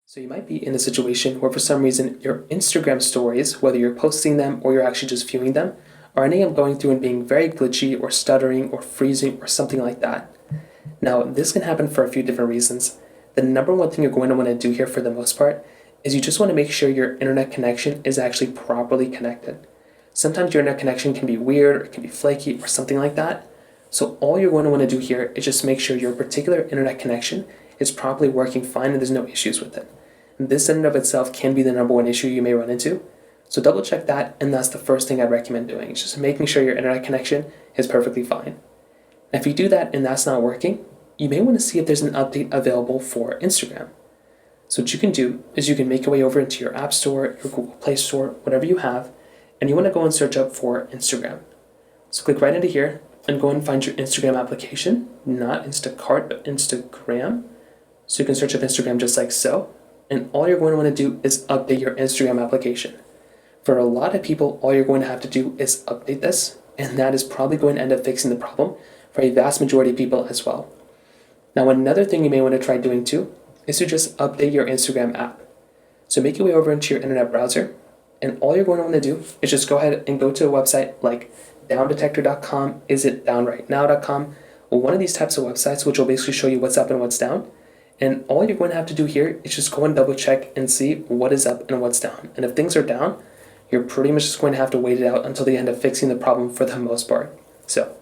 So you might be in a situation where for some reason your Instagram stories, whether you're posting them or you're actually just viewing them, are ending up going through and being very glitchy or stuttering or freezing or something like that. Now, this can happen for a few different reasons. The number one thing you're going to want to do here for the most part is you just want to make sure your internet connection is actually properly connected. Sometimes your internet connection can be weird or it can be flaky or something like that. So all you're going to want to do here is just make sure your particular internet connection is properly working fine and there's no issues with it. This in and of itself can be the number one issue you may run into. So double check that, and that's the first thing I'd recommend doing. It's just making sure your internet connection is perfectly fine. And if you do that and that's not working, you may want to see if there's an update available for Instagram. So what you can do is you can make your way over into your App Store, your Google Play Store, whatever you have, and you want to go and search up for Instagram. So click right into here and go and find your Instagram application, not Instacart, but Instagram. So you can search up Instagram just like so. And all you're going to want to do is update your Instagram application. For a lot of people, all you're going to have to do is update this, and that is probably going to end up fixing the problem for a vast majority of people as well. Now, another thing you may want to try doing too is to just update your Instagram app. So make your way over into your internet browser, and all you're going to want to do is just go ahead and go to a website like downdetector.com, isitdownrightnow.com, or one of these types of websites which will basically show you what's up and what's down. And all you're going to have to do here is just go and double check and see what is up and what's down. And if things are down, you're pretty much just going to have to wait it out until they end up fixing the problem for the most part. So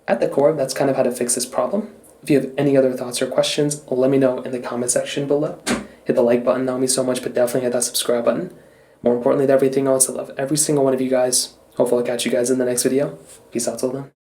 at the core, that's kind of how to fix this problem. If you have any other thoughts or questions, let me know in the comment section below. Hit the like button, that would mean so much, but definitely hit that subscribe button. More importantly than everything else, I love every single one of you guys. Hopefully I'll catch you guys in the next video. Peace out till then.